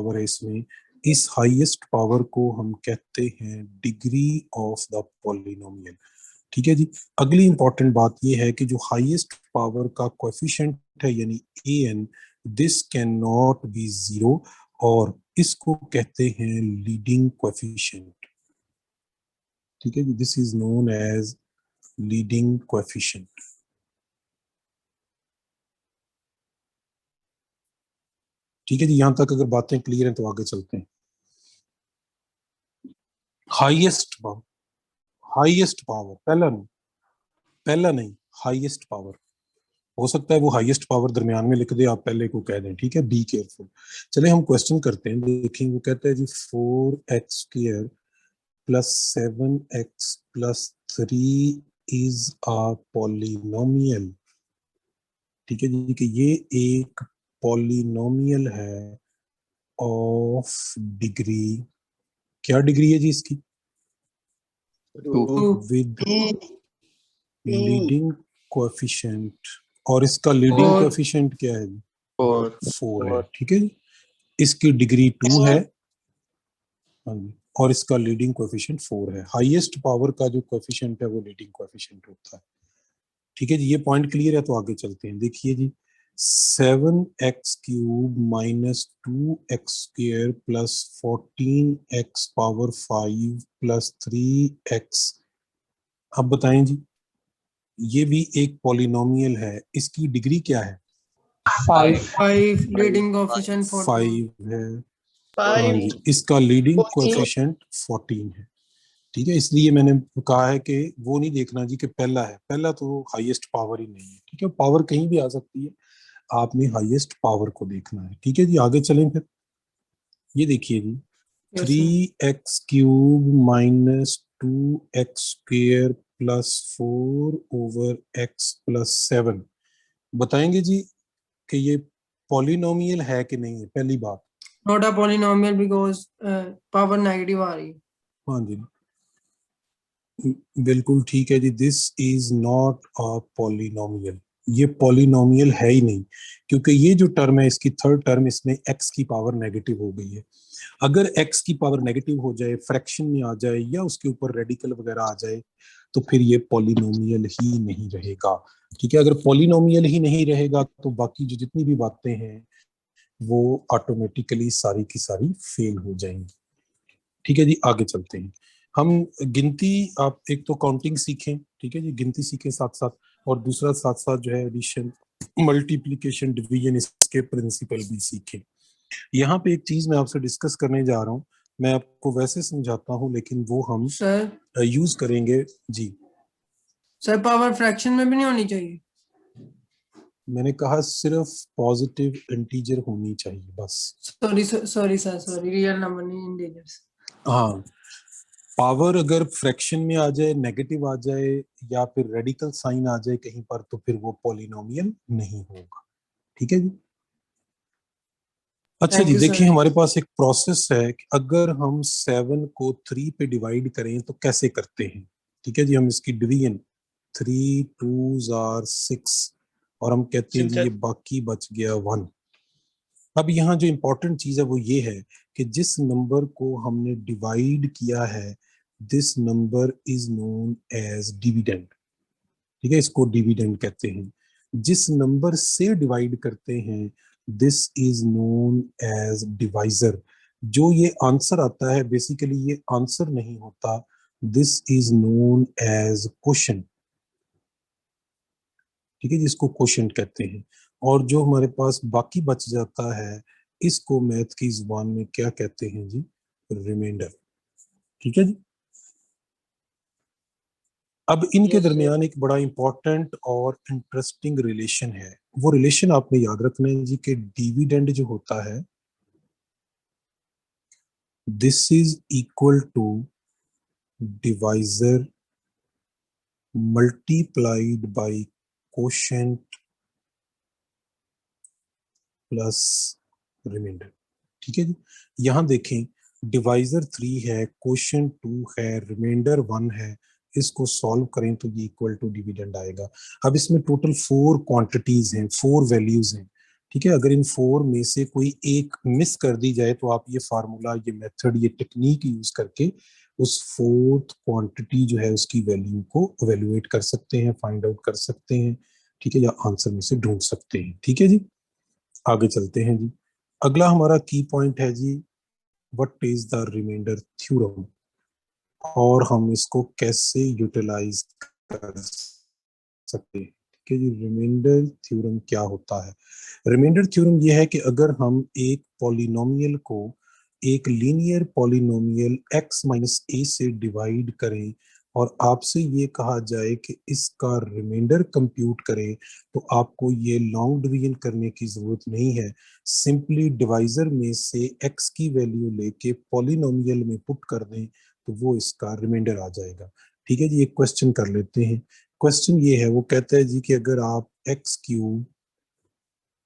Power है इसमें, इस हाईएस्ट पावर को हम कहते हैं डिग्री ऑफ द पॉलिनोमियल। ठीक है जी। अगली इंपॉर्टेंट बात यह है कि जो हाईएस्ट पावर का कोएफिशिएंट है यानी an, this can not be zero, और इसको कहते हैं लीडिंग कोएफिशिएंट। ठीक है जी, this is known as leading coefficient. ठीक है जी, यहां तक अगर बातें क्लियर हैं तो आगे चलते हैं। हाईएस्ट पावर, हाईएस्ट पावर, पहला नहीं, हाईएस्ट पावर। हो सकता है वो हाईएस्ट पावर दरमियान में लिख दे, आप पहले को कह दें। ठीक है, बी केयरफुल। चले हम क्वेश्चन करते हैं, देखें। वो कहता है जी 4x² plus 7x plus 3 is a polynomial. ठीक है जी, कि ये एक पॉलिनोमियल है ऑफ डिग्री, क्या डिग्री है जी इसकी? 2 विद लीडिंग कोएफिशिएंट, और इसका लीडिंग कोएफिशिएंट क्या है जी? 4 है। ठीक है जी, इसकी डिग्री 2 है। हाँ जी, और इसका लीडिंग कोएफिशिएंट 4 है। हाईएस्ट पावर का जो कोएफिशिएंट है वो लीडिंग कोएफिशिएंट होता है। ठीक है जी, ये पॉइंट क्लियर है, तो आगे चलते हैं। देखिए जी 7x³ minus 2x² plus 14x power 5 plus 3x। अब बताएं जी, ये भी एक पॉलिनोमियल है, इसकी डिग्री क्या है? 5 लीडिंग कोएफिशिएंट 5 है। हाँ जी, इसका लीडिंग कोएफिशिएंट 14 है। ठीक है, इसलिए मैंने कहा है कि वो नहीं देखना जी कि पहला है, पहला तो हाईएस्ट पावर ही नहीं है। ठीक है, पावर कहीं भी आ सकती है, आपने हाईएस्ट पावर को देखना है। ठीक है जी, आगे चलें फिर। ये देखिए जी 3x³ minus 2x² plus 4/x plus 7। बताएंगे जी कि ये पॉलिनोमियल है कि नहीं है, पहली बात। Not a polynomial because power negative आ रही है। हाँ जी, बिल्कुल ठीक है जी, this is not a polynomial. ये पॉलिनोमियल है ही नहीं, क्योंकि ये जो टर्म है इसकी थर्ड टर्म, इसमें x की पावर नेगेटिव हो गई है। अगर x की पावर नेगेटिव हो जाए, फ्रैक्शन में आ जाए या उसके ऊपर रेडिकल वगैरह आ जाए, तो फिर ये पॉलिनोमियल ही नहीं रहेगा। ठीक है, अगर पॉलिनोमियल ही नहीं रहेगा तो बाकी जो जितनी भी बातें हैं वो ऑटोमेटिकली सारी की सारी फेल हो जाएंगी। ठीक है जी, आगे चलते हैं। हम गिनती, आप एक तो काउंटिंग सीखें, ठीक है जी, गिनती सीखें साथ साथ, और दूसरा साथ साथ जो है एडिशन, मल्टीप्लिकेशन, डिवीजन, इसके प्रिंसिपल भी सीखें। यहाँ पे एक चीज मैं आपसे डिस्कस करने जा रहा हूँ, मैं आपको वैसे समझाता हूँ लेकिन वो हम सर यूज करेंगे जी। सर पावर फ्रैक्शन में भी नहीं होनी चाहिए? मैंने कहा सिर्फ पॉजिटिव इंटीजर होनी चाहिए बस। सॉरी सर, रियल नंबर नहीं, इंटीजर्स। हाँ, पावर अगर फ्रैक्शन में आ जाए, नेगेटिव आ जाए, या फिर रेडिकल साइन आ जाए कहीं पर, तो फिर वो पॉलिनोमियल नहीं होगा। ठीक है जी। अच्छा जी, देखिए हमारे पास एक प्रोसेस है कि अगर हम 7 को 3 पे डिवाइड करें तो कैसे करते हैं। ठीक है जी, हम इसकी डिवीजन 3 2s are 6, और हम कहते हैं जी ये बाकी बच गया 1। अब यहाँ जो इंपॉर्टेंट चीज है वो ये है कि जिस नंबर को हमने डिवाइड किया है, this number is known as dividend. ठीक है, इसको डिविडेंड कहते हैं। जिस नंबर से डिवाइड करते हैं, this is known as divisor. जो ये आंसर आता है, बेसिकली ये आंसर नहीं होता, this is known as quotient. ठीक है, जिसको क्वोशंट कहते हैं। और जो हमारे पास बाकी बच जाता है, इसको मैथ की जुबान में क्या कहते हैं जी? रिमाइंडर। ठीक है जी। अब इनके दरमियान एक बड़ा इंपॉर्टेंट और इंटरेस्टिंग रिलेशन है। वो रिलेशन आपने याद रखना है जी कि डिविडेंड जो होता है, this is equal to divisor multiplied by quotient plus remainder. ठीक है जी, यहां देखें, डिवाइजर 3 है, क्वोशंट 2 है, रिमाइंडर 1 है। इसको सॉल्व करें तो ये इक्वल टू डिविडेंड आएगा। अब इसमें टोटल 4 क्वांटिटीज हैं, 4 वैल्यूज हैं। ठीक है, अगर इन 4 में से कोई एक मिस कर दी जाए तो आप ये फार्मूला, ये मेथड, ये टेक्निक यूज करके उस 4th क्वांटिटी जो है उसकी वैल्यू को एवेल्युएट कर सकते हैं, फाइंड आउट कर सकते हैं, ठीक है, या आंसर में से ढूंढ सकते हैं। ठीक है जी, आगे चलते हैं जी। अगला हमारा की पॉइंट है जी, what is the remainder theorem, और हम इसको कैसे यूटिलाइज कर सकते हैं। ठीक है जी, रिमाइंडर थ्योरम क्या होता है? रिमाइंडर थ्योरम यह है कि अगर हम एक पॉलिनोमियल को एक लीनियर पॉलिनोमियल x माइनस ए से डिवाइड करें और आपसे ये कहा जाए कि इसका रिमाइंडर कंप्यूट करें, तो आपको ये लॉन्ग डिवीजन करने की जरूरत नहीं है। सिंपली डिवाइजर में से x की वैल्यू लेके पॉलिनोमियल में पुट कर दें तो वो इसका रिमाइंडर आ जाएगा। ठीक है जी, एक क्वेश्चन कर लेते हैं। क्वेश्चन ये है, वो कहता है जी कि अगर आप x cube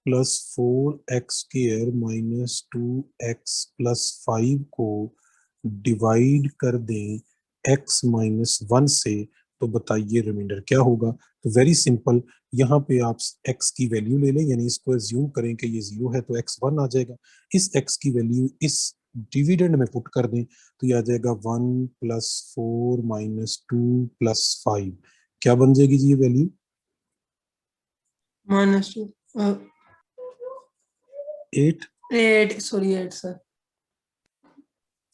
plus 4x² minus 2x+5 को डिवाइड कर दें x माइनस 1 से, तो बताइए रिमाइंडर क्या होगा। तो वेरी सिंपल, यहाँ पे आप x की वैल्यू ले लें, यानी इसको एज्यूम करें कि ये 0 है तो x 1 आ जाएगा। इस x की वैल्यू इस डिविडेंड में पुट कर दें तो ये आ जाएगा 1 प्लस 4 माइनस 2+5। क्या बन जाएगी जी ये वैल्यू? -2 8। 8 sorry 8 sir।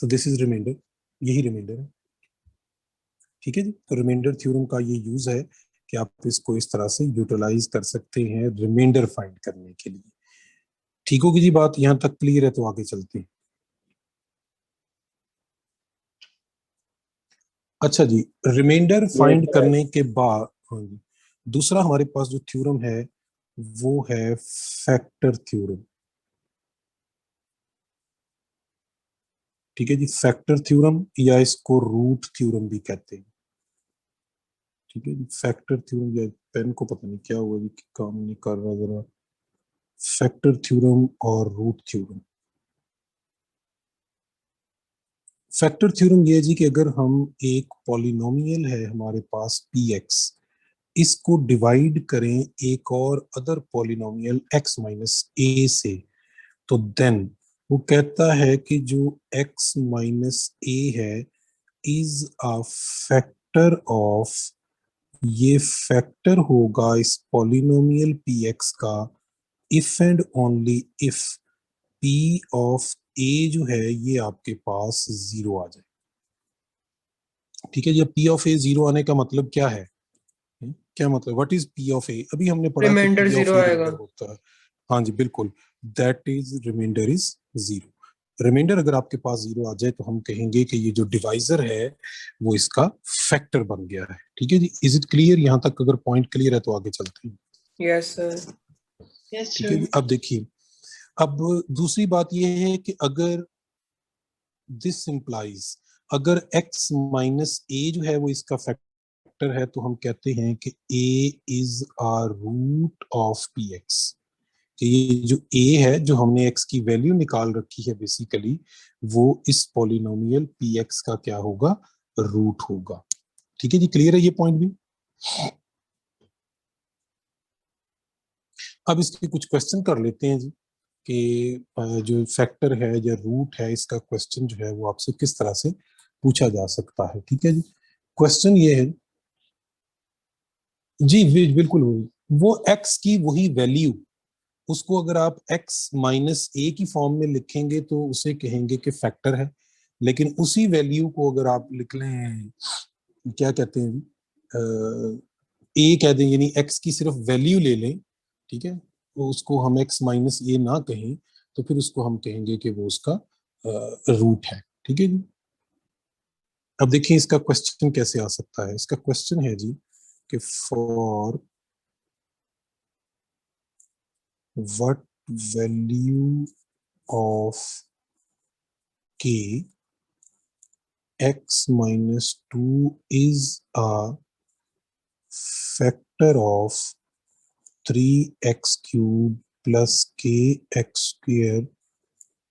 तो दिस इज रिमाइंडर, यही रिमाइंडर है। ठीक है जी, तो रिमाइंडर थ्योरम का ये यूज है कि आप इसको इस तरह से यूटिलाइज कर सकते हैं रिमाइंडर फाइंड करने के लिए। ठीक होगी जी बात, यहां तक क्लियर है? तो आगे चलते हैं। अच्छा जी, रिमाइंडर फाइंड करने के बाद, हाँ जी, दूसरा हमारे पास जो थ्योरम है वो है फैक्टर थ्योरम। ठीक है जी, फैक्टर थ्योरम या इसको रूट थ्योरम भी कहते हैं। ठीक है जी, फैक्टर थ्योरम, या पेन को पता नहीं क्या हुआ जी, काम नहीं कर रहा जरा। फैक्टर थ्योरम और रूट थ्योरम। फैक्टर थ्योरम ये है जी कि अगर हम एक पॉलिनोमियल है हमारे पास px, इसको डिवाइड करें एक और अदर पॉलिनोमियल x माइनस ए से, तो देन वो कहता है कि जो x माइनस ए है इज अ फैक्टर ऑफ, ये फैक्टर होगा इस पॉलिनोमियल px का if and only if p of a जो है ये आपके पास 0 आ जाए। ठीक है जी, p ऑफ a 0 आने का मतलब क्या है? क्या मतलब, what is p of a? अभी हमने पढ़ा कि रिमाइंडर p ऑफ 0 a आएगा। रिमाइंडर होता है। हाँ जी बिल्कुल, that is remainder is 0। Remainder अगर आपके पास 0 आ जाए तो हम कहेंगे कि ये जो डिवाइजर है वो इसका फैक्टर बन गया है। ठीक है जी, इज इट क्लियर? यहाँ तक अगर पॉइंट क्लियर है तो आगे चलते हैं। Yes sir. ठीक है जी, अब देखिए, अब दूसरी बात यह है कि अगर दिस इंप्लाइज, अगर x माइनस ए जो है वो इसका फैक्टर है, तो हम कहते हैं कि a is a root of p x. कि ये जो a है, जो हमने x की वैल्यू निकाल रखी है बेसिकली, वो इस पॉलिनोमियल पी एक्स का क्या होगा? रूट होगा। ठीक है जी, क्लियर है ये पॉइंट भी? अब इसके कुछ क्वेश्चन कर लेते हैं जी कि जो फैक्टर है या रूट है इसका क्वेश्चन जो है वो आपसे किस तरह से पूछा जा सकता है। ठीक है जी, क्वेश्चन ये है जी, बिल्कुल वही, वो x की वही वैल्यू, उसको अगर आप x माइनस ए की फॉर्म में लिखेंगे तो उसे कहेंगे कि फैक्टर है। लेकिन उसी वैल्यू को अगर आप लिख लें, क्या कहते हैं, ए कह दें, यानी x की सिर्फ वैल्यू ले लें, ठीक है, तो उसको हम x माइनस ए ना कहें, तो फिर उसको हम कहेंगे कि वो उसका रूट है। ठीक है जी, अब देखिए इसका क्वेश्चन कैसे आ सकता है। इसका क्वेश्चन है जी कि for what value of k x minus 2 is a factor of 3x cube plus kx square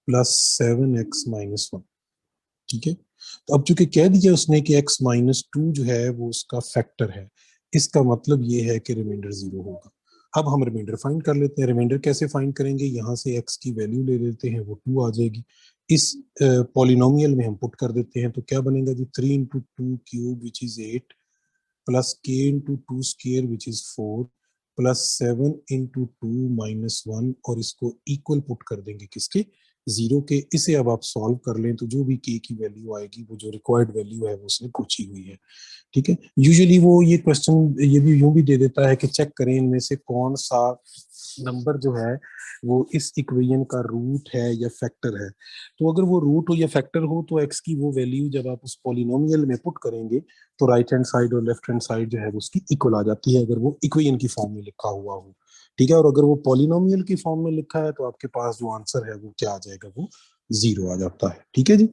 plus 7x minus 1। ठीक है, तो अब चूंकि कह दिया उसने कि x माइनस 2 जो है वो उसका फैक्टर है, इसका मतलब ये है कि रिमाइंडर 0 होगा। अब हम रिमाइंडर फाइंड कर लेते हैं। रिमाइंडर कैसे फाइंड करेंगे, यहाँ से x की वैल्यू ले लेते हैं, वो 2 आ जाएगी। इस पॉलिनोमियल में हम पुट कर देते हैं, तो क्या बनेगा जी, 3 into 2 cube which is 8 plus k into 2 square which is 4 plus 7 into 2 minus 1, और इसको इक्वल पुट कर देंगे किसके, 0 के। इसे अब आप सॉल्व कर लें तो जो भी k की वैल्यू आएगी वो जो रिक्वायर्ड वैल्यू है वो उसने पूछी हुई है। ठीक है, यूजुअली वो ये क्वेश्चन ये भी यूं भी दे देता है कि चेक करें इनमें से कौन सा नंबर जो है वो इस इक्वेशन का रूट है या फैक्टर है। तो अगर वो रूट हो या फैक्टर हो तो x की वो वैल्यू जब आप उस पॉलिनोमियल में पुट करेंगे तो राइट हैंड साइड और लेफ्ट हैंड साइड जो है वो उसकी इक्वल आ जाती है, अगर वो इक्वेशन की फॉर्म में लिखा हुआ हो। ठीक है, और अगर वो पॉलिनोमियल की फॉर्म में लिखा है तो आपके पास जो आंसर है वो क्या आ जाएगा, वो 0 आ जाता है। ठीक है जी।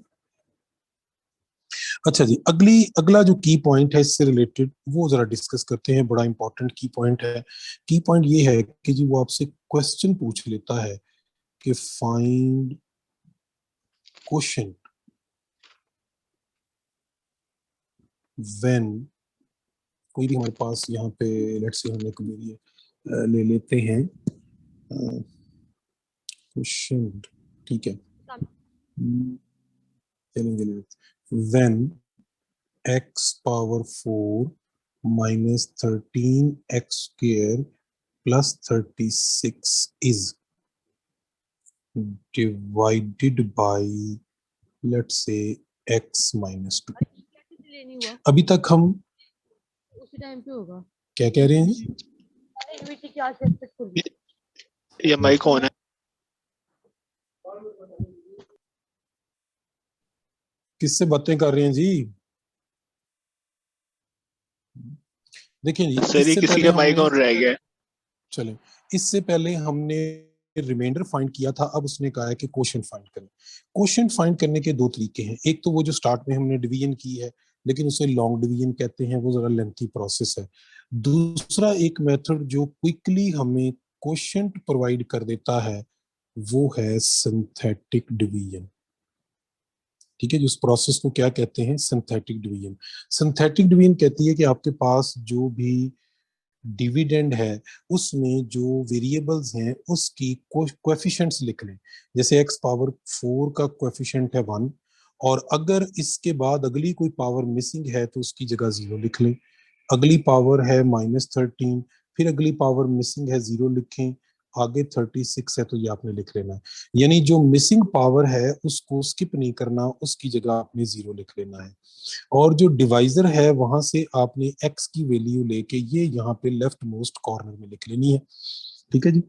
अच्छा जी, अगला जो की पॉइंट है इससे रिलेटेड वो जरा डिस्कस करते हैं, बड़ा इंपॉर्टेंट की पॉइंट है। की पॉइंट ये है कि जी वो आपसे क्वेश्चन पूछ लेता है कि फाइंड क्वेश्चन व्हेन, कोई भी हमारे पास यहाँ पे लेट्स से हम एक ले लेते हैं क्वेश्चन, ठीक है, चलेंगे when x power 4 minus 13x square plus 36 is divided by let's say x minus 2। नहीं हुआ अभी तक हम उसी टाइम पे होगा। क्या कह रहे हैं, एनवीटी क्लास एक्सेप्ट कर ली। ये माइक कौन है? किससे बातें कर रहे हैं जी? देखिए जी, सर ये इससे किसी पहले का माइक हमने, ऑन रह गया है। चले, इससे पहले हमने रिमाइंडर फाइंड किया था, अब उसने कहा है कि क्वोशंट फाइंड करें। क्वोशंट फाइंड करने के दो तरीके हैं, एक तो वो जो स्टार्ट में हमने डिवीजन की है लेकिन उसे लॉन्ग डिवीजन कहते हैं, वो जरा लेंथी प्रोसेस है। दूसरा एक मेथड जो क्विकली हमें क्वोशंट प्रोवाइड कर देता है वो है सिंथेटिक डिवीजन। ठीक है, जिस प्रोसेस को क्या कहते हैं, सिंथेटिक डिवीजन। सिंथेटिक डिवीजन कहती है कि आपके पास जो भी डिविडेंड है उसमें जो वेरिएबल्स हैं उसकी कोएफिशिएंट्स लिख लें। जैसे x पावर 4 का कोएफिशिएंट है 1, और अगर इसके बाद अगली कोई पावर मिसिंग है तो उसकी जगह 0 लिख लें। अगली पावर है -13, फिर अगली पावर मिसिंग है 0 लिखें, आगे 36 है तो ये आपने लिख लेना है। यानी जो मिसिंग पावर है उसको स्किप नहीं करना, उसकी जगह आपने 0 लिख लेना है। और जो डिवाइजर है वहां से आपने x की वैल्यू लेके ये यहाँ पे लेफ्ट मोस्ट कॉर्नर में लिख लेनी है। ठीक है जी।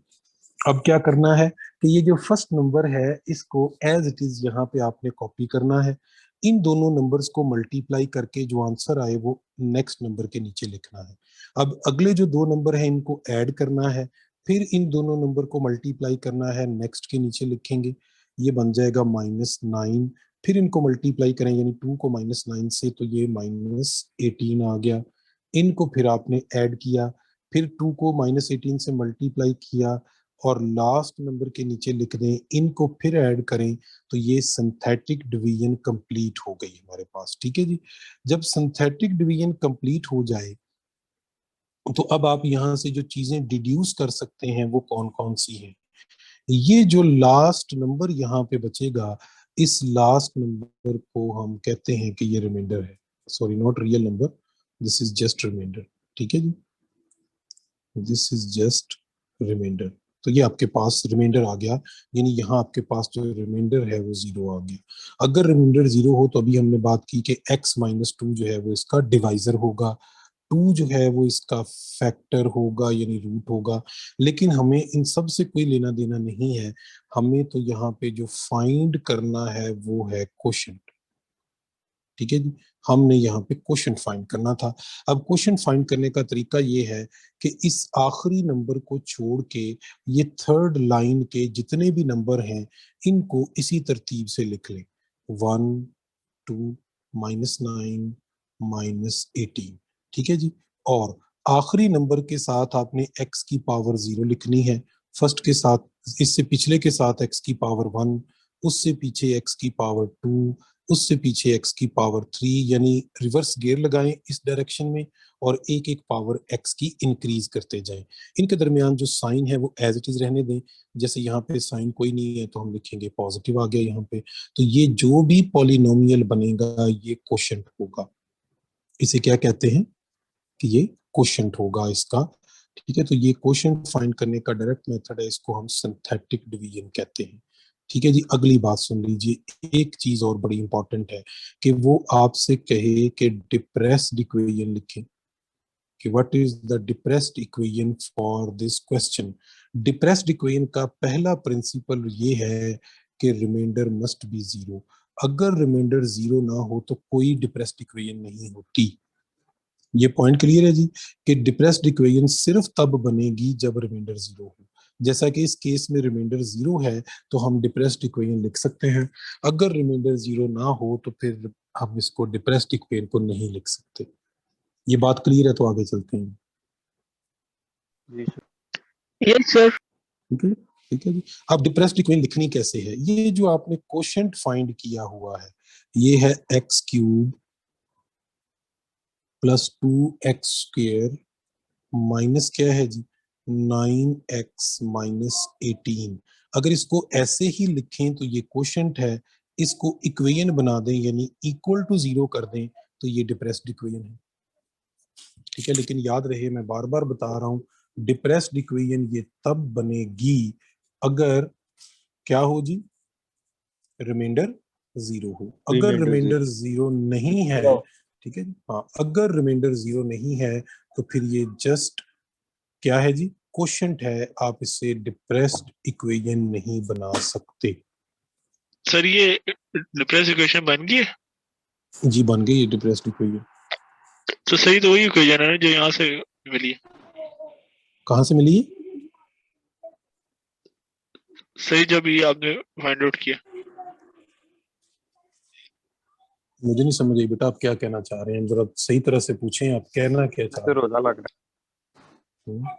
अब क्या करना है कि ये जो फर्स्ट नंबर है इसको एज इट इज यहाँ पे आपने कॉपी करना है। इन दोनों नंबर्स को मल्टीप्लाई करके जो आंसर आए वो नेक्स्ट नंबर के नीचे लिखना है। अब अगले जो दो नंबर है इनको ऐड करना है, फिर इन दोनों नंबर को मल्टीप्लाई करना है, नेक्स्ट के नीचे लिखेंगे, ये बन जाएगा -9। फिर इनको मल्टीप्लाई करें यानी 2 को -9 से तो ये -18 आ गया। इनको फिर आपने ऐड किया, फिर 2 को -18 से मल्टीप्लाई किया और लास्ट नंबर के नीचे लिख दें, इनको फिर ऐड करें तो ये सिंथेटिक डिवीजन कंप्लीट हो गई हमारे पास। ठीक है जी। जब सिंथेटिक डिवीजन कंप्लीट हो जाए तो अब आप यहां से जो चीजें डिड्यूस कर सकते हैं वो कौन कौन सी हैं। ये जो लास्ट नंबर यहाँ पे बचेगा, इस लास्ट नंबर को हम कहते हैं कि ये रिमाइंडर है, sorry not real number, this is just remainder. ठीक है जी, दिस इज जस्ट रिमाइंडर। तो ये आपके पास रिमाइंडर आ गया, यानी यहाँ आपके पास जो रिमाइंडर है वो 0 आ गया। अगर रिमाइंडर 0 हो तो अभी हमने बात की कि x-2 जो है वो इसका डिवाइजर होगा, 2 जो है वो इसका फैक्टर होगा यानी रूट होगा। लेकिन हमें इन सब से कोई लेना देना नहीं है, हमें तो यहाँ पे जो फाइंड करना है वो है क्वोशंट। ठीक है जी, हमने यहाँ पे क्वोशंट फाइंड करना था। अब क्वोशंट फाइंड करने का तरीका ये है कि इस आखिरी नंबर को छोड़ के ये थर्ड लाइन के जितने भी नंबर हैं इनको इसी तरतीब से लिख लें, 1 2 -9 -18। ठीक है जी। और आखिरी नंबर के साथ आपने x की पावर 0 लिखनी है, फर्स्ट के साथ, इससे पिछले के साथ x की पावर 1, उससे पीछे x की पावर 2, उससे पीछे x की पावर 3, यानी रिवर्स गियर लगाएं इस डायरेक्शन में और एक एक पावर x की इंक्रीज करते जाएं। इनके दरमियान जो साइन है वो एज इट इज रहने दें। जैसे यहाँ पे साइन कोई नहीं है तो हम लिखेंगे पॉजिटिव आ गया यहाँ पे। तो ये जो भी पॉलिनोमियल बनेगा ये कोशेंट होगा। इसे क्या कहते हैं कि ये कोशेंट होगा इसका। ठीक है, तो ये कोशेंट फाइंड करने का डायरेक्ट मेथड है, इसको हम सिंथेटिक डिवीजन कहते हैं। ठीक है जी, अगली बात सुन लीजिए। एक चीज और बड़ी इंपॉर्टेंट है कि वो आपसे कहे कि डिप्रेस्ड इक्वेशन लिखें, कि what is the depressed equation for this question. Depressed equation का पहला प्रिंसिपल ये है कि रिमाइंडर मस्ट बी जीरो। अगर रिमाइंडर जीरो ना हो तो कोई डिप्रेस्ड इक्वेशन नहीं होती। ये पॉइंट क्लियर है जी, कि डिप्रेस्ड इक्वेशन सिर्फ तब बनेगी जब रिमाइंडर जीरो हो। जैसा कि इस केस में रिमाइंडर जीरो है तो हम डिप्रेस्ड इक्वेशन लिख सकते हैं। अगर रिमाइंडर जीरो ना हो तो फिर हम इसको डिप्रेस्ड इक्वेशन को नहीं लिख सकते। ये बात क्लियर है, तो आगे चलते हैं। Yes sir. ठीक है, ठीक है जी। अब डिप्रेस्ड इक्वेशन लिखनी कैसे है? ये जो आपने कोशेंट फाइंड किया हुआ है ये है x cube plus 2x² minus क्या है जी 9x माइनस 18। अगर इसको ऐसे ही लिखें तो ये कोशेंट है, इसको इक्वेशन बना दें यानी इक्वल टू जीरो कर दें तो ये डिप्रेस्ड इक्वेशन है। ठीक है, लेकिन याद रहे मैं बार बार बता रहा हूं, डिप्रेस्ड इक्वेशन ये तब बनेगी अगर क्या हो जी, रिमाइंडर जीरो हो। अगर रिमाइंडर जीरो नहीं है, ठीक है जी, हाँ, अगर रिमाइंडर जीरो नहीं है तो फिर ये जस्ट क्या है जी, कोशेंट है। आप इसे डिप्रेस्ड इक्वेशन नहीं बना सकते। सर ये डिफरेंस इक्वेशन बन गई है? जी बन गई ये डिप्रेस्ड इक्वेशन। तो सही तो वही इक्वेशन है ना जो यहाँ से मिली है। कहाँ से मिली? सही जब ये आपने फाइंड आउट किया। मुझे नहीं समझ आई बेटा, आप क्या कहना चाह रहे हैं? जरा सही तरह से पूछें, आप कहना क्या चाह रहे रोजा लग रहा हैं?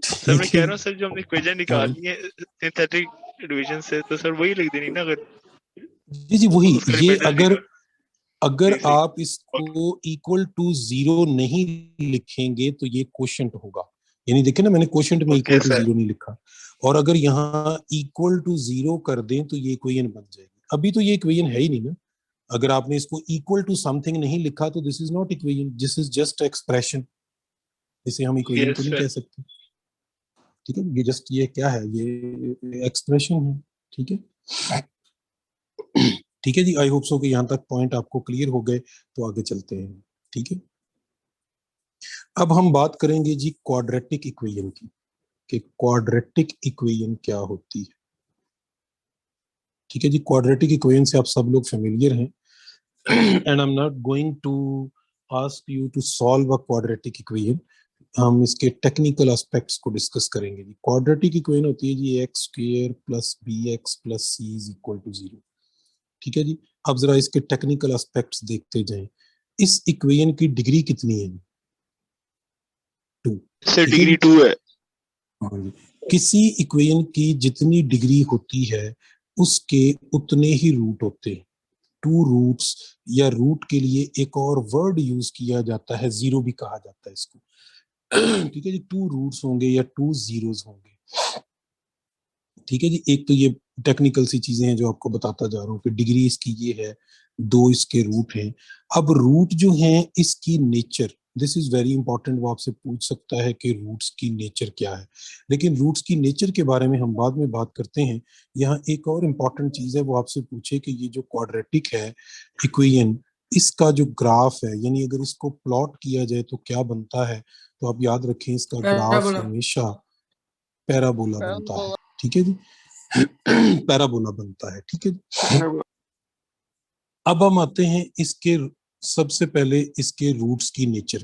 सर मैं ठीक कह है रहा हूँ सर जो हमने इक्वेशन निकाली है सिंथेटिक डिवीजन से तो सर वही लिख देनी ना अगर जी जी वही। उसका ये रिमाइंडर अगर जीरो। अगर सही सही आप इसको इक्वल टू जीरो नहीं लिखेंगे तो ये कोशेंट होगा। यानी देखें ना, मैंने कोशेंट में okay equal to sir. Zero नहीं लिखा, और अगर यहाँ इक्वल टू जीरो कर दें तो ये इक्वेशन बन जाएगी। अभी तो ये इक्वेशन है ही नहीं ना। अगर आपने इसको इक्वल टू समथिंग नहीं लिखा तो this is not equation, this is just expression. इसे हम इक्वेशन तो यस नहीं सर। कह सकते। ठीक है, ये जस्ट ये क्या है, ये एक्सप्रेशन है। ठीक है, ठीक है जी। आई होप सो कि यहाँ तक पॉइंट आपको क्लियर हो गए, तो आगे चलते हैं। ठीक है, अब हम बात करेंगे जी क्वाड्रेटिक इक्वेशन की, कि क्वाड्रेटिक इक्वेशन क्या होती है। ठीक है जी, क्वाड्रेटिक इक्वेशन से आप सब लोग फेमिलियर हैं and I am not going to ask you to solve a quadratic equation. हम इसके टेक्निकल एस्पेक्ट्स को डिस्कस करेंगे जी। क्वाड्रेटिक इक्वेशन होती है जी x square plus b x plus c is equal to zero. ठीक है जी, अब जरा इसके टेक्निकल एस्पेक्ट्स देखते जाएं। इस इक्वेशन की डिग्री कितनी है? 2। सर ठीक है डिग्री जी, 2 है। हाँ जी। किसी इक्वेशन की जितनी डिग्री होती है उसके उतने ही रूट होते हैं। 2 रूट्स, या रूट के लिए एक और वर्ड यूज किया जाता है, जीरो भी कहा जाता है इसको। ठीक है जी, 2 रूट्स होंगे या 2 जीरोस होंगे। ठीक है जी, एक तो ये टेक्निकल सी चीजें हैं जो आपको बताता जा रहा हूँ कि डिग्री इसकी ये है, 2 इसके रूट हैं। अब रूट जो हैं इसकी nature, this is very important. वो आपसे पूछ सकता है कि रूट्स की नेचर क्या है, लेकिन रूट्स की नेचर के बारे में हम बाद में बात करते हैं। यहाँ एक और इम्पॉर्टेंट चीज है, वो आपसे पूछे कि ये जो क्वाड्रेटिक है इक्वेशन, इसका जो ग्राफ है, यानी अगर इसको प्लॉट किया जाए तो क्या बनता है, तो आप याद रखें इसका ग्राफ Parabola. हमेशा पैराबोला बनता है। ठीक है जी, पैराबोला बनता है। ठीक है जी, अब हम आते हैं इसके सबसे पहले इसके रूट्स की नेचर।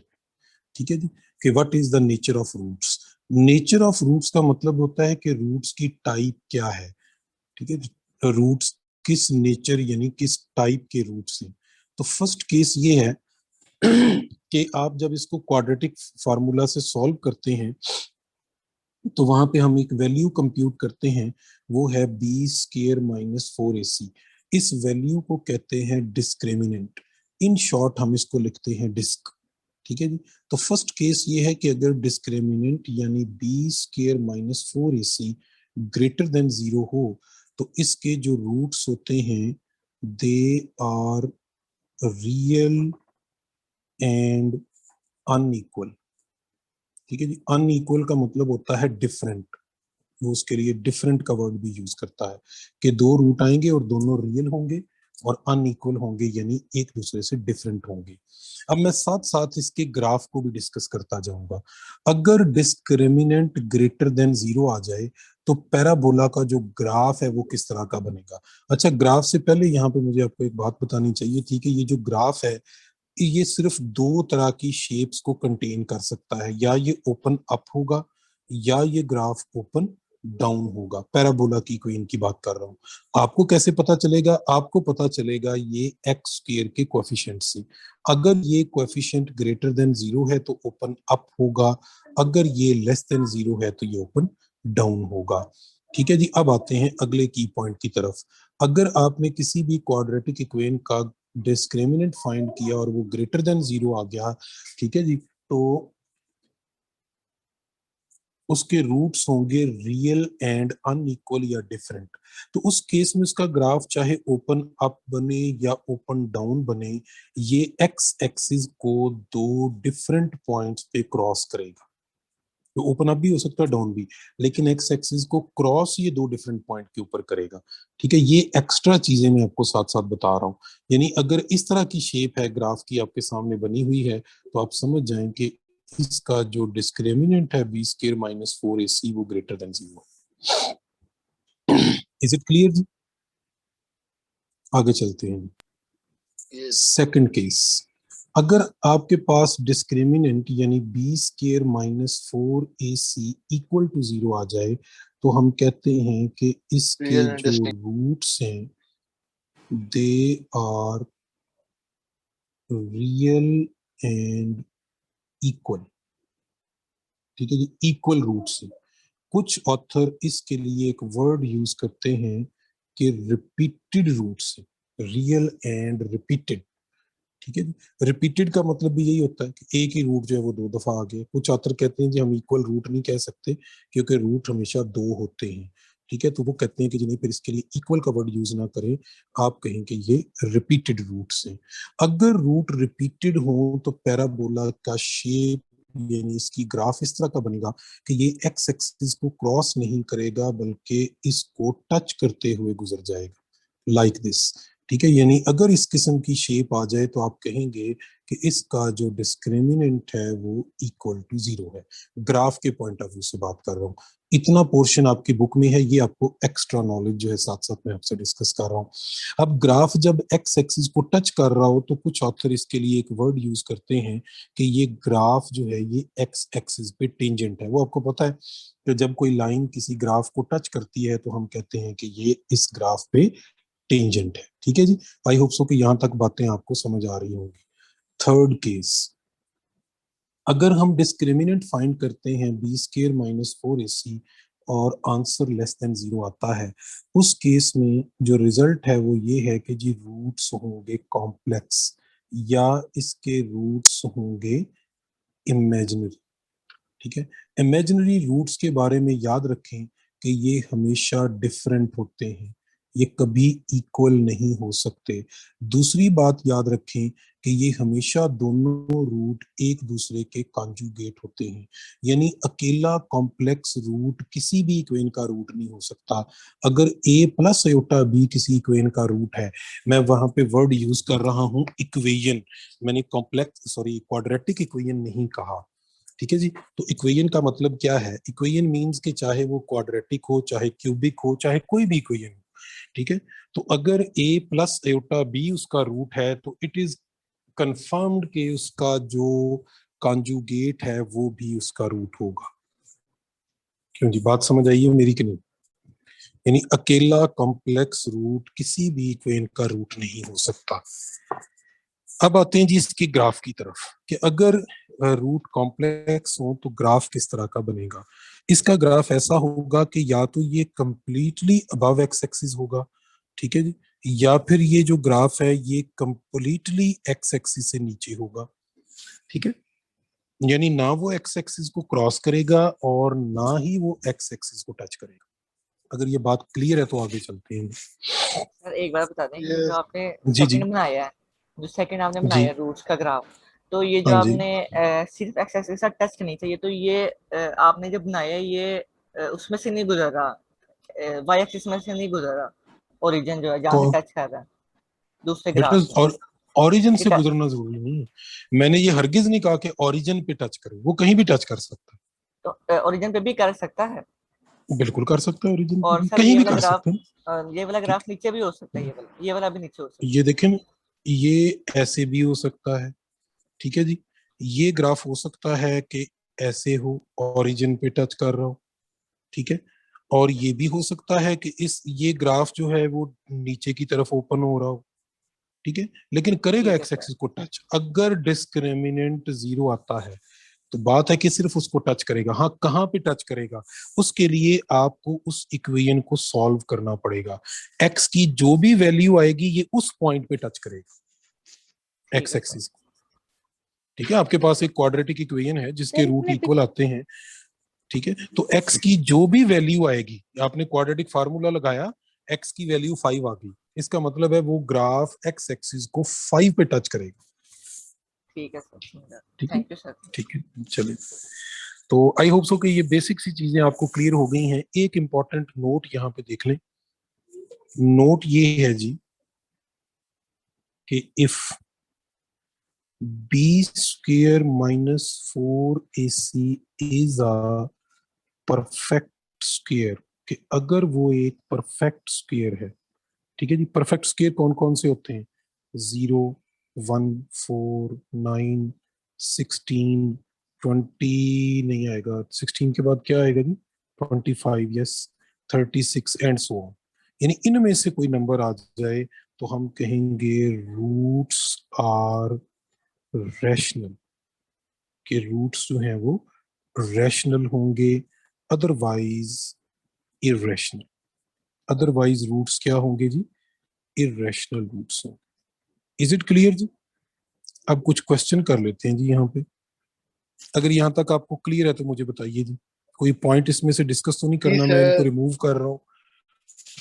ठीक है जी, कि what is the nature of roots. Nature of roots का मतलब होता है कि रूट्स की टाइप क्या है। ठीक है, रूट्स किस नेचर यानी किस टाइप के रूट्स हैं। तो फर्स्ट केस ये है कि आप जब इसको क्वाड्रेटिक फार्मूला से सॉल्व करते हैं तो वहां पे हम एक वैल्यू कंप्यूट करते हैं, वो है बी स्क्वायर माइनस 4ac। इस वैल्यू को कहते हैं डिस्क्रिमिनेंट, इन शॉर्ट हम इसको लिखते हैं डिस्क। ठीक है जी। तो फर्स्ट केस ये है कि अगर डिस्क्रिमिनेंट यानी b square minus 4ac greater than 0 हो तो इसके जो रूट्स होते हैं they are real and unequal. ठीक है जी। अनइक्वल का मतलब होता है डिफरेंट, वो उसके लिए डिफरेंट का वर्ड भी यूज करता है कि दो रूट आएंगे और दोनों रियल होंगे और अनइक्वल होंगे यानी एक दूसरे से डिफरेंट होंगे। अब मैं साथ साथ इसके ग्राफ को भी डिस्कस करता जाऊंगा। अगर डिस्क्रिमिनेंट ग्रेटर देन 0 आ जाए तो पैराबोला का जो ग्राफ है वो किस तरह का बनेगा। अच्छा, ग्राफ से पहले यहाँ पे मुझे आपको एक बात बतानी चाहिए थी कि ये जो ग्राफ है ये सिर्फ दो तरह की शेप्स को कंटेन कर सकता है, या ये ओपन अप होगा या ये ग्राफ ओपन डाउन होगा। पैराबोला की कोई इनकी बात कर रहा हूं। आपको कैसे पता चलेगा? आपको पता चलेगा ये एक्स स्क्वायर के कोएफिशिएंट से। अगर ये कोएफिशिएंट ग्रेटर देन 0 है तो ओपन अप होगा, अगर ये लेस देन 0 है तो ये ओपन डाउन होगा। ठीक है जी। अब आते हैं अगले की पॉइंट की तरफ। अगर आपने किसी भी क्वाड्रेटिक इक्वेशन का डिस्क्रिमिनेंट फाइंड किया और वो ग्रेटर देन 0 आ गया, ठीक है जी, तो उसके रूट्स होंगे रियल एंड अनइक्वल या डिफरेंट। तो उस केस में उसका ग्राफ चाहे ओपन अप बने या ओपन डाउन बने, ये एक्स एक्सिस को दो डिफरेंट पॉइंट्स पे क्रॉस करेगा। तो ओपन अप भी हो सकता है, डाउन भी, लेकिन एक्स एक्सिस को क्रॉस ये दो डिफरेंट पॉइंट के ऊपर करेगा। ठीक है, ये एक्स्ट्रा चीजें मैं आपको साथ साथ बता रहा हूँ। यानी अगर इस तरह की शेप है ग्राफ की आपके सामने बनी हुई है तो आप समझ जाएं कि इसका जो डिस्क्रिमिनेंट है बी स्क्वायर माइनस 4ac वो greater than 0। Is it clear जी? आगे चलते हैं। सेकंड केस, अगर आपके पास डिस्क्रिमिनेंट यानी b square minus 4ac equal to 0 आ जाए तो हम कहते हैं कि इसके Real and जो distinct. रूट्स हैं they are real and equal. ठीक है जी, इक्वल रूट्स हैं। कुछ ऑथर इसके लिए एक वर्ड यूज करते हैं कि repeated roots, real and repeated. ठीक है जी। रिपीटेड का मतलब भी यही होता है कि एक ही रूट जो है वो दो दफा आ गया। कुछ ऑथर कहते हैं जी हम इक्वल रूट नहीं कह सकते क्योंकि रूट हमेशा दो होते हैं। ठीक है, तो वो कहते हैं कि जी नहीं, फिर इसके लिए इक्वल का वर्ड यूज ना करें, आप कहें कि ये रिपीटेड रूट्स हैं। अगर रूट रिपीटेड हो तो पैराबोला का शेप यानी इसकी ग्राफ इस तरह का बनेगा कि ये एक्स एक्सिस को क्रॉस नहीं करेगा बल्कि इसको टच करते हुए गुजर जाएगा, लाइक दिस। ठीक है, यानी अगर इस किस्म की शेप आ जाए तो आप कहेंगे कि इसका जो डिस्क्रिमिनेंट है वो इक्वल टू 0 है। ग्राफ के पॉइंट ऑफ व्यू से बात कर रहा हूँ। इतना पोर्शन आपकी बुक में है, ये आपको एक्स्ट्रा नॉलेज जो है साथ साथ मैं आपसे डिस्कस कर रहा हूँ। अब ग्राफ जब एक्स एक्सिस को टच कर रहा हो तो कुछ ऑथर इसके लिए एक वर्ड यूज करते हैं कि ये ग्राफ जो है ये एक्स एक्सिस पे टेंजेंट है। वो आपको पता है कि जब कोई लाइन किसी ग्राफ को टच करती है तो हम कहते हैं कि ये इस ग्राफ पे टेंजेंट है। ठीक है जी, आई होप सो कि यहां तक बातें आपको समझ आ रही होंगी। थर्ड केस, अगर हम डिस्क्रिमिनेंट फाइंड करते हैं बी स्क्वायर माइनस 4ac और आंसर लेस देन 0 आता है, उस केस में जो रिजल्ट है वो ये है कि जी रूट्स होंगे कॉम्प्लेक्स या इसके रूट्स होंगे इमेजिनरी। ठीक है, इमेजिनरी रूट्स के बारे में याद रखें कि ये हमेशा डिफरेंट होते हैं, ये कभी इक्वल नहीं हो सकते। दूसरी बात याद रखें कि ये हमेशा दोनों रूट एक दूसरे के कॉन्जुगेट होते हैं, यानी अकेला कॉम्प्लेक्स रूट किसी भी इक्वेशन का रूट नहीं हो सकता। अगर a प्लस आयोटा b किसी इक्वेशन का रूट है, मैं वहां पे वर्ड यूज कर रहा हूं इक्वेशन, मैंने क्वाड्रेटिक इक्वेशन नहीं कहा। ठीक है जी, तो इक्वेशन का मतलब क्या है? इक्वेशन मींस कि चाहे वो क्वाड्रेटिक हो, चाहे क्यूबिक हो, चाहे कोई भी इक्वेशन हो। ठीक है, तो अगर a प्लस आयोटा b उसका रूट है तो इट इज कंफर्म्ड कि उसका जो कॉन्जुगेट है वो भी उसका रूट होगा। क्यों जी, बात समझ आई है मेरी कि नहीं? यानी अकेला कॉम्प्लेक्स रूट किसी भी इक्वेशन का रूट नहीं हो सकता। अब आते हैं जी इसकी ग्राफ की तरफ कि अगर रूट कॉम्प्लेक्स हो तो ग्राफ किस तरह का बनेगा। इसका ग्राफ ऐसा होगा कि या तो ये कंप्लीटली अबव एक्स एक्सिस होगा, ठीक है जी, या फिर ये जो ग्राफ है ये कंप्लीटली एक्स एक्सिस से नीचे होगा, ठीक है, यानी ना वो एक्स एक्सिस को क्रॉस करेगा और ना ही वो एक्स एक्सिस को टच करेगा। अगर ये बात क्लियर है तो आगे चलते हैं। सर एक बार बता दें, ये जो आपने जी जी सेकंड बनाया है, जो सेकंड आपने जी बनाया है रूट्स का ग्राफ, तो ये जो हाँ जी, आपने सिर्फ एक्स एक्सिस के साथ टच नहीं चाहिए, तो ये आपने जो बनाया है ये उसमें से नहीं गुजर रहा, वाई एक्सिस में से नहीं गुजर रहा, ओरिजिन जो है जहाँ से कौन टच कर रहा है दूसरे बेटा, ग्राफ में। और ओरिजिन से ठीक है, गुजरना जरूरी नहीं है। मैंने ये हरगिज नहीं कहा कि ओरिजिन पे टच करे, वो कहीं भी टच कर सकता तो ओरिजिन पे भी कर सकता है। है, बिल्कुल कर सकता है, ओरिजिन पे और भी सर कहीं ये भी वाला कर ग्राफ, सकते हैं। ये वाला ठीक ग्राफ नीचे भी हो सकता है, ये वाला भी नीचे हो सकता है, ये देखें ना, ये ऐसे भी हो सकता है, ठीक है जी, ये ग्राफ हो सकता है कि ऐसे हो, ओरिजिन पे टच कर रहा हो, ठीक है, और ये भी हो सकता है कि ये ग्राफ जो है वो नीचे की तरफ ओपन हो रहा हो, ठीक है, लेकिन है। करेगा ठीक है एक्स सर, एक्सिस को टच। अगर डिस्क्रिमिनेंट 0 आता है तो बात है कि सिर्फ उसको टच करेगा। हाँ, कहाँ पे टच करेगा, उसके लिए आपको उस इक्वेशन को सॉल्व करना पड़ेगा। एक्स की जो भी वैल्यू आएगी ये उस पॉइंट पे टच करेगा, ठीक एक्स है सर, एक्सिस। ठीक है, आपके पास एक क्वाड्रेटिक इक्वेशन है जिसके रूट इक्वल आते हैं, ठीक है, तो एक्स की जो भी वैल्यू आएगी, आपने क्वाड्रेटिक फार्मूला लगाया, एक्स की वैल्यू 5 आ गई, इसका मतलब है वो ग्राफ एक्स एक्सिस को 5 पे टच करेगा। ठीक है सर, ठीक है, थैंक यू सर। ठीक है, चलिए। तो आई होप सो कि ये बेसिक सी चीजें आपको क्लियर हो गई हैं। एक इंपॉर्टेंट नोट यहाँ पे देख लें, नोट ये है जी कि if b square minus 4ac is a perfect square, कि अगर वो एक परफेक्ट स्क्वेयर है, ठीक है जी, परफेक्ट स्क्वेयर कौन कौन से होते हैं, 0, 1, 4, 9, 16, 20 नहीं आएगा, 16 के बाद क्या आएगा जी, 25, यस, 36 एंड सो ऑन, यानी इनमें से कोई नंबर आ जाए तो हम कहेंगे रूट्स आर रैशनल, के रूट्स जो हैं वो रैशनल होंगे, अदरवाइज इरेशनल। अदरवाइज रूट्स क्या होंगे जी, इरेशनल रूट्स होंगे। इज इट क्लियर जी? अब कुछ क्वेश्चन कर लेते हैं जी यहाँ पे। अगर यहाँ तक आपको क्लियर है तो मुझे बताइए जी, कोई पॉइंट इसमें से डिस्कस तो नहीं जी करना, मैं इनको सर। रिमूव कर रहा हूँ।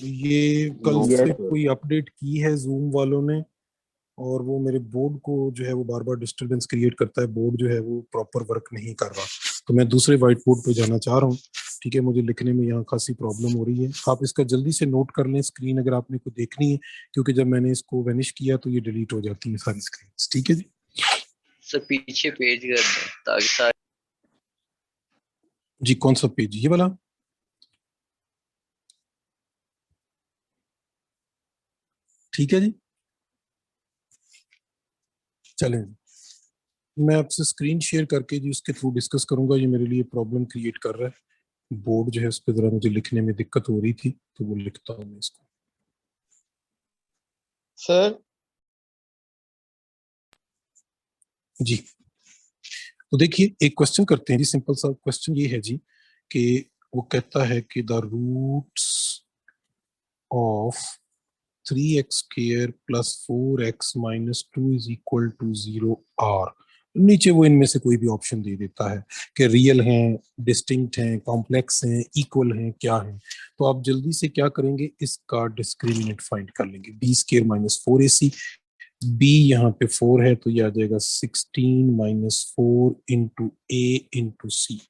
ये कल यस से सर। कोई अपडेट की है जूम वालों ने, और वो मेरे बोर्ड को जो है वो बार बार डिस्टरबेंस क्रिएट करता है, बोर्ड जो है वो प्रॉपर वर्क नहीं कर रहा, तो मैं दूसरे व्हाइट बोर्ड पे जाना चाह रहा हूँ, ठीक है, मुझे लिखने में यहाँ खासी प्रॉब्लम हो रही है। आप इसका जल्दी से नोट कर लें स्क्रीन अगर आपने को देखनी है, क्योंकि जब मैंने इसको वेनिश किया तो ये डिलीट हो जाती है सारी स्क्रीन, ठीक है जी। सर पीछे पेज कर दें ताकि सारे जी कौन सा पेज, ये वाला? ठीक है जी, चलें मैं आपसे स्क्रीन शेयर करके जी उसके थ्रू डिस्कस करूंगा। ये मेरे लिए प्रॉब्लम क्रिएट कर रहा है, बोर्ड जो है उस पर जरा मुझे लिखने में दिक्कत हो रही थी, तो वो लिखता हूँ मैं इसको। सर जी, तो देखिए एक क्वेश्चन करते हैं जी, सिंपल सा क्वेश्चन ये है जी कि वो कहता है कि the roots of 3x square plus 4x minus 2 is equal to 0 are. नीचे वो इनमें से कोई भी ऑप्शन दे देता है कि रियल हैं, डिस्टिंक्ट हैं, कॉम्प्लेक्स हैं, इक्वल हैं, क्या है। तो आप जल्दी से क्या करेंगे, इसका डिस्क्रिमिनेंट फाइंड कर लेंगे, B square minus 4ac, B यहाँ पे 4 है तो ये आ जाएगा 16 माइनस 4 इंटू ए इंटू सी,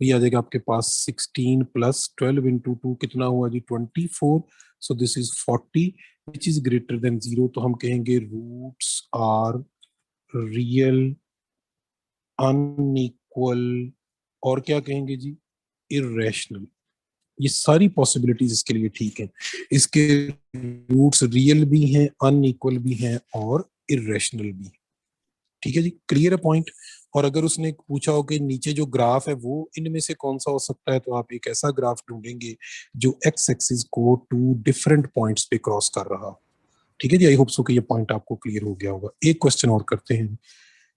ये आ जाएगा आपके पास 16 प्लस 12 इंटू 2 कितना हुआ जी 24, so this is 40 which is greater than 0, तो हम कहेंगे रूट्स आर रियल, अनइक्वल, और क्या कहेंगे जी, इरेशनल। ये सारी पॉसिबिलिटीज इसके लिए ठीक है, इसके रूट्स रियल भी हैं, अनइक्वल भी हैं और इरेशनल भी, ठीक है जी, क्लियर है पॉइंट। और अगर उसने पूछा हो कि नीचे जो ग्राफ है वो इनमें से कौन सा हो सकता है, तो आप एक ऐसा ग्राफ ढूंढेंगे जो एक्स एक्सिस को 2 डिफरेंट पॉइंट्स पे क्रॉस कर रहा हो, ठीक है जी। आई होप सो कि ये पॉइंट आपको क्लियर हो गया होगा। एक क्वेश्चन और करते हैं,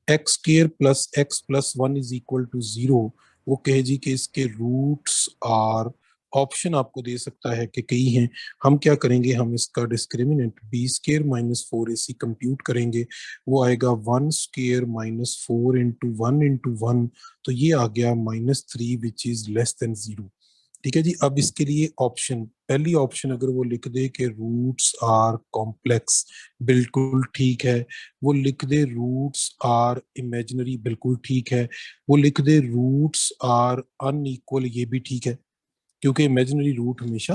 x square plus x plus 1 is equal to 0, वो कहे जी कि इसके रूट्स आर ऑप्शन आपको दे सकता है कि कई हैं। हम क्या करेंगे, हम इसका discriminant b square minus 4ac compute करेंगे, वो आएगा 1 स्केयर माइनस 4 इंटू 1, तो ये आ गया -3 विच इज लेस देन 0। ठीक है जी। अब इसके लिए ऑप्शन, पहली ऑप्शन अगर वो लिख दे कि रूट्स आर कॉम्प्लेक्स, बिल्कुल ठीक है। वो लिख दे रूट्स आर इमेजिनरी, बिल्कुल ठीक है। वो लिख दे रूट्स आर अनइक्वल, ये भी ठीक है, क्योंकि इमेजिनरी रूट हमेशा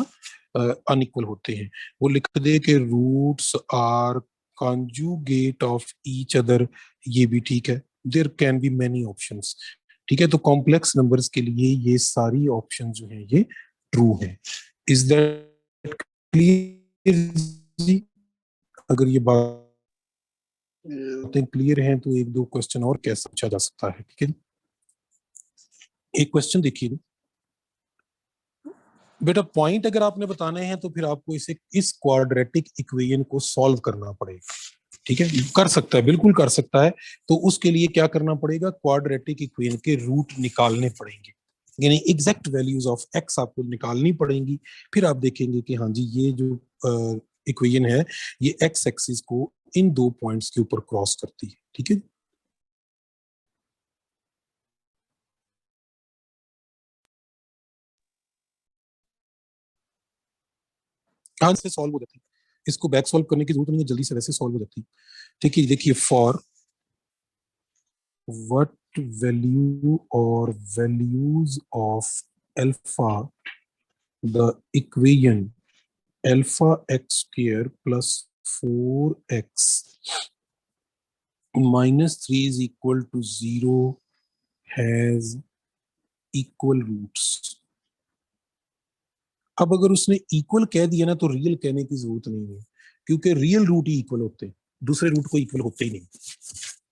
अनइक्वल होते हैं। वो लिख दे कि roots are conjugate of each other, ये भी ठीक है। There can be many options. ठीक है, तो कॉम्प्लेक्स नंबर्स के लिए ये सारी ऑप्शन जो हैं ये ट्रू हैं। इज दैट क्लियर जी? अगर ये बातें क्लियर हैं तो एक दो क्वेश्चन और कैसे पूछा जा सकता है। ठीक है, एक क्वेश्चन देखिए बेटा, पॉइंट अगर आपने बताने हैं तो फिर आपको इस क्वाड्रेटिक इक्वेशन को सॉल्व करना पड़ेगा। ठीक है, कर सकता है, बिल्कुल कर सकता है। तो उसके लिए क्या करना पड़ेगा, क्वाड्रेटिक इक्वेशन के रूट निकालने पड़ेंगे, यानी एग्जैक्ट वैल्यूज ऑफ एक्स आपको निकालनी पड़ेंगी। फिर आप देखेंगे कि हाँ जी ये जो इक्वेशन है ये एक्स एक्सिस को इन दो पॉइंट्स के ऊपर क्रॉस करती है। ठीक है, हाँ से सॉल्व हो जाती है, इसको बैक सॉल्व करने की जरूरत नहीं है, जल्दी से वैसे सॉल्व हो जाती है। ठीक है, देखिए for what value or values of alpha the equation alpha x square plus 4x minus 3 is equal to 0 has equal roots। अब अगर उसने इक्वल कह दिया ना तो रियल कहने की जरूरत नहीं है, क्योंकि रियल रूट ही इक्वल होते हैं, दूसरे रूट को इक्वल होते ही नहीं।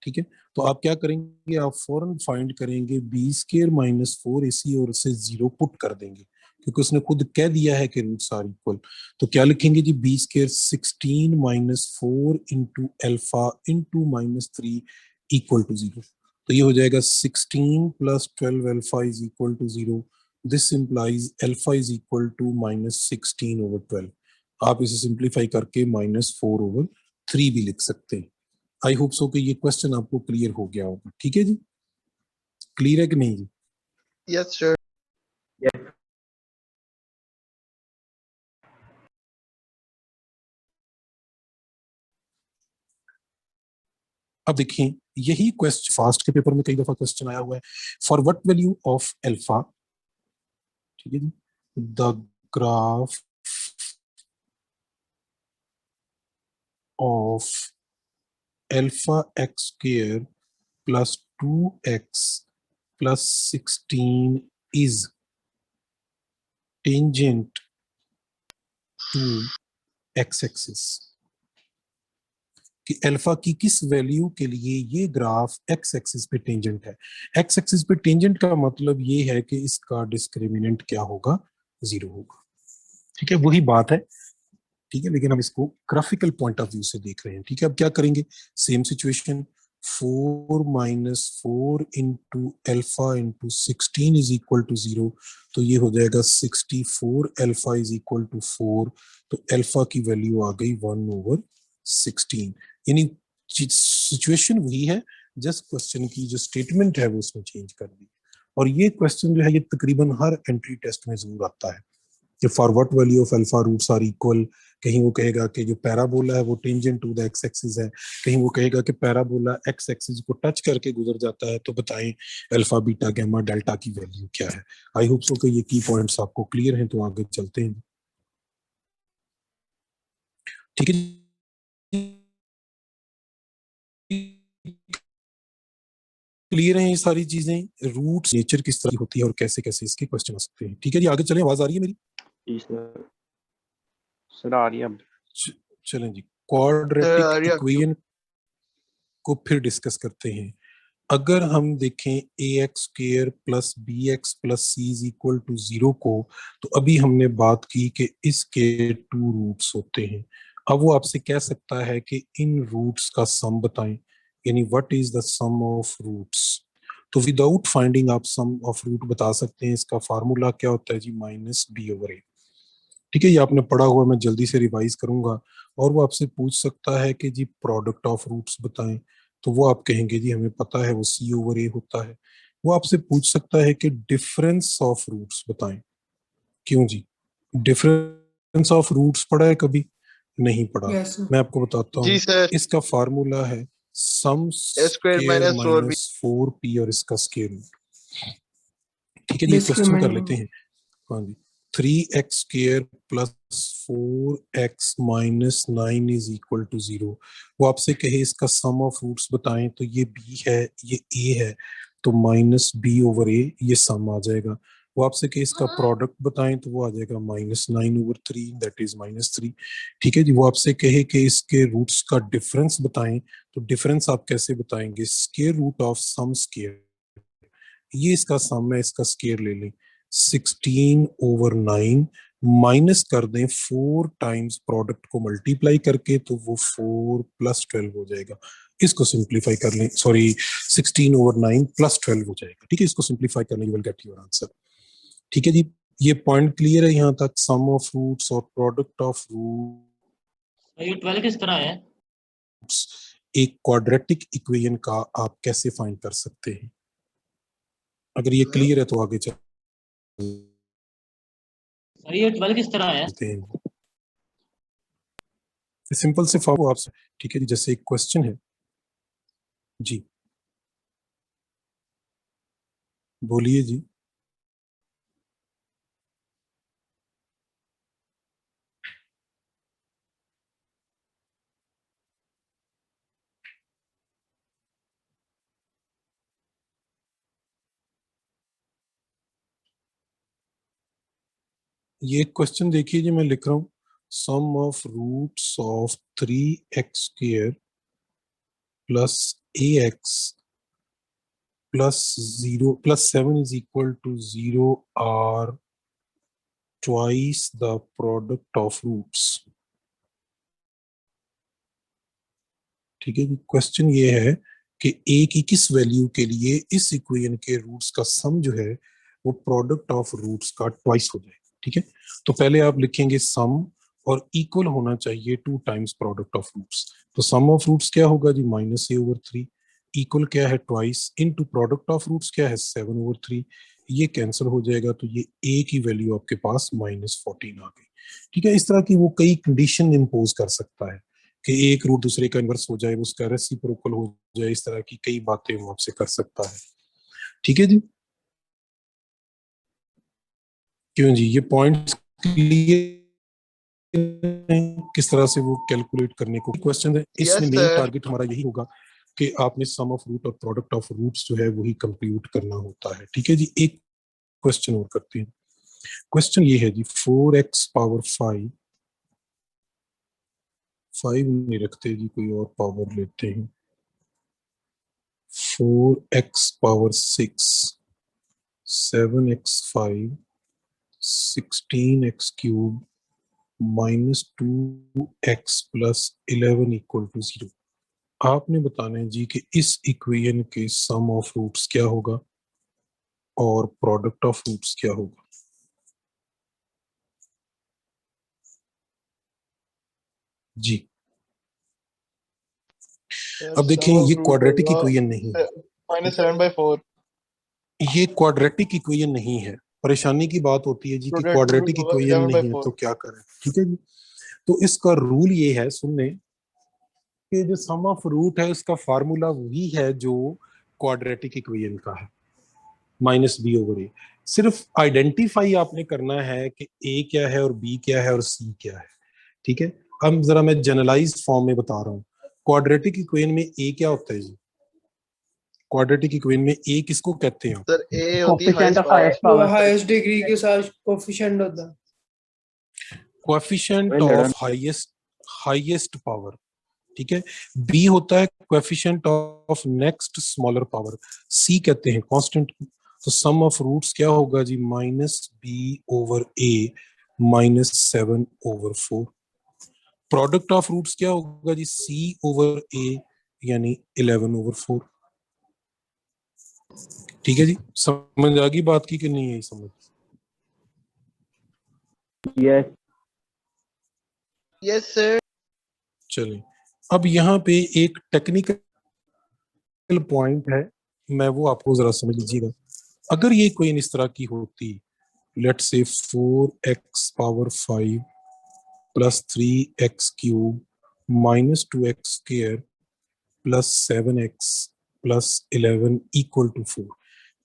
ठीक है, तो आप क्या करेंगे, आप फौरन फाइंड करेंगे बी स्केयर माइनस 4ac और उसे 0 पुट कर देंगे, क्योंकि उसने खुद कह दिया है कि रूट्स आर इक्वल। तो क्या लिखेंगे जी, b square 16 minus 4 into alpha into -3 equal to 0। तो ये हो जाएगा 16 plus 12 alpha is equal to 0। This implies alpha is equal to -16/12। आप इसे सिंप्लीफाई करके -4/3 भी लिख सकते हैं। आई होप सो कि ये क्वेश्चन आपको क्लियर हो गया होगा। ठीक है जी, क्लियर है कि नहीं जी? Yes sir. अब देखिए यही क्वेश्चन फास्ट के पेपर में कई दफा क्वेश्चन आया हुआ है। For what value of alpha, ठीक है जी, the graph of alpha x square plus 2x plus 16 is tangent to x axis. कि अल्फा की किस वैल्यू के लिए ये ग्राफ एक्स एक्सिस पे टेंजेंट है। एक्स एक्सिस पे टेंजेंट का मतलब ये है कि इसका डिस्क्रिमिनेंट क्या होगा, 0 होगा। ठीक है, वही बात है। ठीक है, लेकिन हम इसको ग्राफिकल पॉइंट ऑफ व्यू से देख रहे हैं। ठीक है, अब क्या करेंगे, same situation, 4 minus 4 into alpha into 16 is equal to 0। तो ये हो जाएगा 64 एल्फा इज इक्वल टू 4। तो एल्फा की वैल्यू आ गई 1/16। यानी सिचुएशन वही है, जस्ट क्वेश्चन की जो स्टेटमेंट है वो उसने चेंज कर दी। और ये क्वेश्चन जो है ये तकरीबन हर एंट्री टेस्ट में जरूर आता है कि for what value of alpha roots are equal. कहीं वो कहेगा कि जो पैराबोला है वो tangent to the x axis है, कहीं वो कहेगा कि पैराबोला एक्स एक्सिस को टच करके गुजर जाता है, तो बताएं अल्फा बीटा गामा डेल्टा की वैल्यू क्या है। आई होप सो कि ये की पॉइंट्स आपको क्लियर हैं, तो आगे चलते हैं। ठीक है, क्लियर है ये सारी चीजें, रूट्स नेचर किस तरह होती है और कैसे कैसे इसके क्वेश्चन आ सकते हैं। ठीक है जी, आगे चलें। आवाज आ रही है मेरी? जी सर आ रही है। अब चलें जी, क्वाड्रेटिक इक्वेशन को फिर डिस्कस करते हैं। अगर हम देखें a x square plus b x plus c is equal to 0 को, तो अभी हमने बात की कि इसके 2 रूट्स होते हैं। अब वो आपसे कह सकता है कि इन रूट्स का सम बताएं, यानी what is the sum of roots. तो विदाउट फाइंडिंग आप सम ऑफ रूट बता सकते हैं। इसका फार्मूला क्या होता है जी, -b/a। ठीक है, ये आपने पढ़ा हुआ, मैं जल्दी से रिवाइज करूंगा। और वो आपसे पूछ सकता है कि जी प्रोडक्ट ऑफ रूट्स बताएं, तो वो आप कहेंगे जी हमें पता है वो c/a होता है। वो आपसे पूछ सकता है कि डिफरेंस ऑफ रूट्स बताएं। क्यों जी, डिफरेंस ऑफ रूट्स पढ़ा है कभी? नहीं पढ़ा। Yes, sir. मैं आपको बताता जी हूँ, सर, इसका फार्मूला है सम square square minus 4b। -4p और इसका स्क्वायर रूट। ठीक है जी, क्वेश्चन कर लेते हैं। हाँ जी, 3x² + 4x - 9 is equal to 0। वो आपसे कहे इसका सम ऑफ रूट्स बताएं, तो ये b है, ये a है, तो -b/a ये सम आ जाएगा। वो आपसे कहे इसका प्रोडक्ट बताएं, तो वो आ जाएगा -9/3, दैट इज -3। ठीक है जी, वो आपसे कहे कि इसके रूट्स का डिफरेंस बताएं, तो डिफरेंस आप कैसे बताएंगे, square root of sum square, ये इसका सम है, इसका स्क्वायर ले लें, 16/9 माइनस कर दें 4 टाइम्स प्रोडक्ट को मल्टीप्लाई करके, तो वो 4 + 12 हो जाएगा। इसको सिंप्लीफाई कर लें, सॉरी 16/9 + 12 हो जाएगा। ठीक है, इसको सिंप्लीफाई करने you will get your answer. ठीक है जी, ये पॉइंट क्लियर है यहाँ तक, सम ऑफ रूट्स और प्रोडक्ट ऑफ रूट्स। ये 12 किस तरह है? एक क्वाड्रेटिक इक्वेशन का आप कैसे फाइंड कर सकते हैं? अगर ये क्लियर है तो आगे चलते सर ये 12 किस तरह है? हैं। सिंपल से फॉलो आपसे। ठीक है जी, जैसे एक क्वेश्चन है जी, बोलिए जी। ये क्वेश्चन देखिए जी, मैं लिख रहा हूं, sum of roots of 3x² + ax + 0 + 7 is equal to 0 are twice the product of roots. ठीक है जी, क्वेश्चन ये है कि a की किस वैल्यू के लिए इस इक्वेशन के रूट्स का सम जो है वो प्रोडक्ट ऑफ रूट्स का ट्वाइस हो जाए। ठीक है, तो पहले आप लिखेंगे सम और इक्वल होना चाहिए 2 टाइम्स प्रोडक्ट ऑफ रूट्स। तो सम ऑफ रूट्स क्या होगा जी, -a/3, इक्वल क्या है twice, into product of roots क्या है 7/3। ये कैंसिल हो जाएगा, तो ये a की वैल्यू आपके पास -14 आ गई। ठीक है, इस तरह की वो कई कंडीशन इम्पोज कर सकता है कि एक रूट दूसरे का इन्वर्स हो जाए, उसका रेसिप्रोकल हो जाए, इस तरह की कई बातें वो आपसे कर सकता है। ठीक है जी, क्यों जी, ये पॉइंट्स किस तरह से वो कैलकुलेट करने को क्वेश्चन है। इसमें Yes, मेन sir. टारगेट हमारा यही होगा कि आपने सम ऑफ रूट और प्रोडक्ट ऑफ रूट्स जो है वही कंप्यूट करना होता है। ठीक है जी, एक क्वेश्चन और करते हैं। क्वेश्चन ये है जी, 4x⁵, 5 नहीं रखते जी, कोई और पावर लेते हैं, 4x⁵, 7x5, 16x³ -2x + 11 = 0। आपने बताना है जी कि इस इक्वेशन के सम ऑफ रूट्स क्या होगा और प्रोडक्ट ऑफ रूट्स क्या होगा। जी, अब देखें, ये क्वाड्रेटिक इक्वेशन नहीं है, -7/4। ये क्वाड्रेटिक इक्वेशन नहीं है। परेशानी की बात होती है जी कि क्वाड्रेटिक इक्वेशन नहीं है तो क्या करें। ठीक है जी, तो इसका रूल ये है, सुन लें, कि जो सम ऑफ रूट है उसका फार्मूला वही है जो क्वाड्रेटिक इक्वेशन का है, -b/a। सिर्फ आइडेंटिफाई आपने करना है कि a क्या है और b क्या है और c क्या है। ठीक है, अब जरा मैं जनरलाइज्ड फॉर्म में बता रहा हूँ। क्वाड्रेटिक इक्वेशन में a क्या होता है जी, क्वाड्रेटिक इक्वेशन में a किसको कहते हैं? सर ए होती है हाईएस्ट वो पावर। हाईएस्ट डिग्री के साथ कोफिशिएंट होता है। Coefficient of highest power. ठीक है, b होता है coefficient of next smaller power, c कहते हैं कांस्टेंट। तो सम ऑफ रूट्स क्या होगा जी, -b/a -7/4। प्रोडक्ट ऑफ रूट्स क्या होगा जी, c/a यानी 11/4। ठीक है जी, समझ आ गई बात की कि नहीं आई समझ? Yes. Yes, sir. चलिए, अब यहाँ पे एक टेक्निकल पॉइंट है, मैं वो आपको जरा समझ लीजिएगा। अगर ये कोई इस तरह की होती, let's say 4x power 5 plus 3x cube minus 2x square plus 7x plus 11 equal to 4।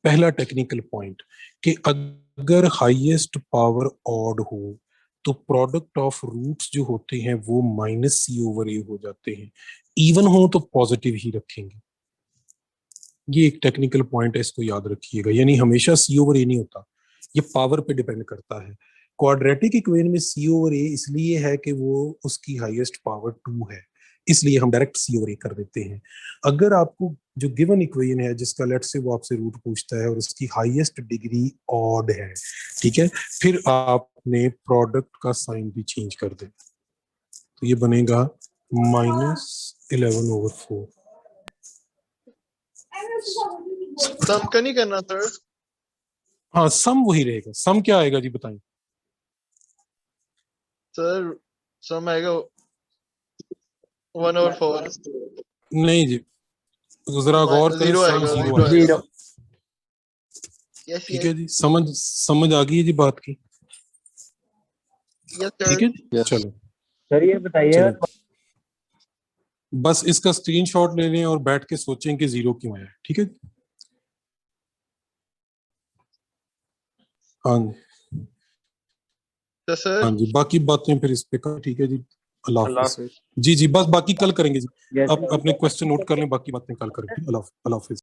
पहला टेक्निकल पॉइंट कि अगर हाईएस्ट पावर ऑड हो तो प्रोडक्ट ऑफ रूट्स जो होते हैं वो माइनस सी ओवर ए हो जाते हैं, इवन हो तो पॉजिटिव ही रखेंगे। ये एक टेक्निकल पॉइंट है, इसको याद रखिएगा। यानी हमेशा सी ओवर ए नहीं होता, ये पावर पे डिपेंड करता है। क्वाड्रेटिक इक्वेशन में सी ओवर ए इसलिए है कि वो उसकी हाईएस्ट पावर 2 है, इसलिए हम डायरेक्ट सी ओवर ए कर देते हैं। अगर आपको जो गिवन इक्वेशन है जिसका लेट्स से वो आपसे रूट पूछता है और उसकी हाईएस्ट डिग्री ऑड है, ठीक है, फिर आपने प्रोडक्ट का साइन भी चेंज कर देना, तो ये बनेगा -11/4। सम का नहीं करना सर। हाँ, सम वही रहेगा। सम क्या आएगा जी बताएं? सर सम आएगा 1/4। नहीं जी, जरा गौर करें, Zero सम आएगा, जीरो zero आएगा। आएगा। Yes, ठीक yes, है जी, समझ आ गई है जी बात की? yes, sir. ठीक है जी, चलो सर ये बताइए चलो, बस इसका स्क्रीनशॉट ले लें और बैठ के सोचें कि जीरो क्यों आया। ठीक है, हाँ जी, तो सर हाँ जी, बाकी बातें फिर इस पे कर। ठीक है जी, अल्लाह अल्लाह हाफिज। हाफिज। जी जी, बस बाकी कल करेंगे जी। Yes, अब अपने क्वेश्चन नोट कर लें, बाकी बातें कल करेंगे। अल्लाह हाफिज।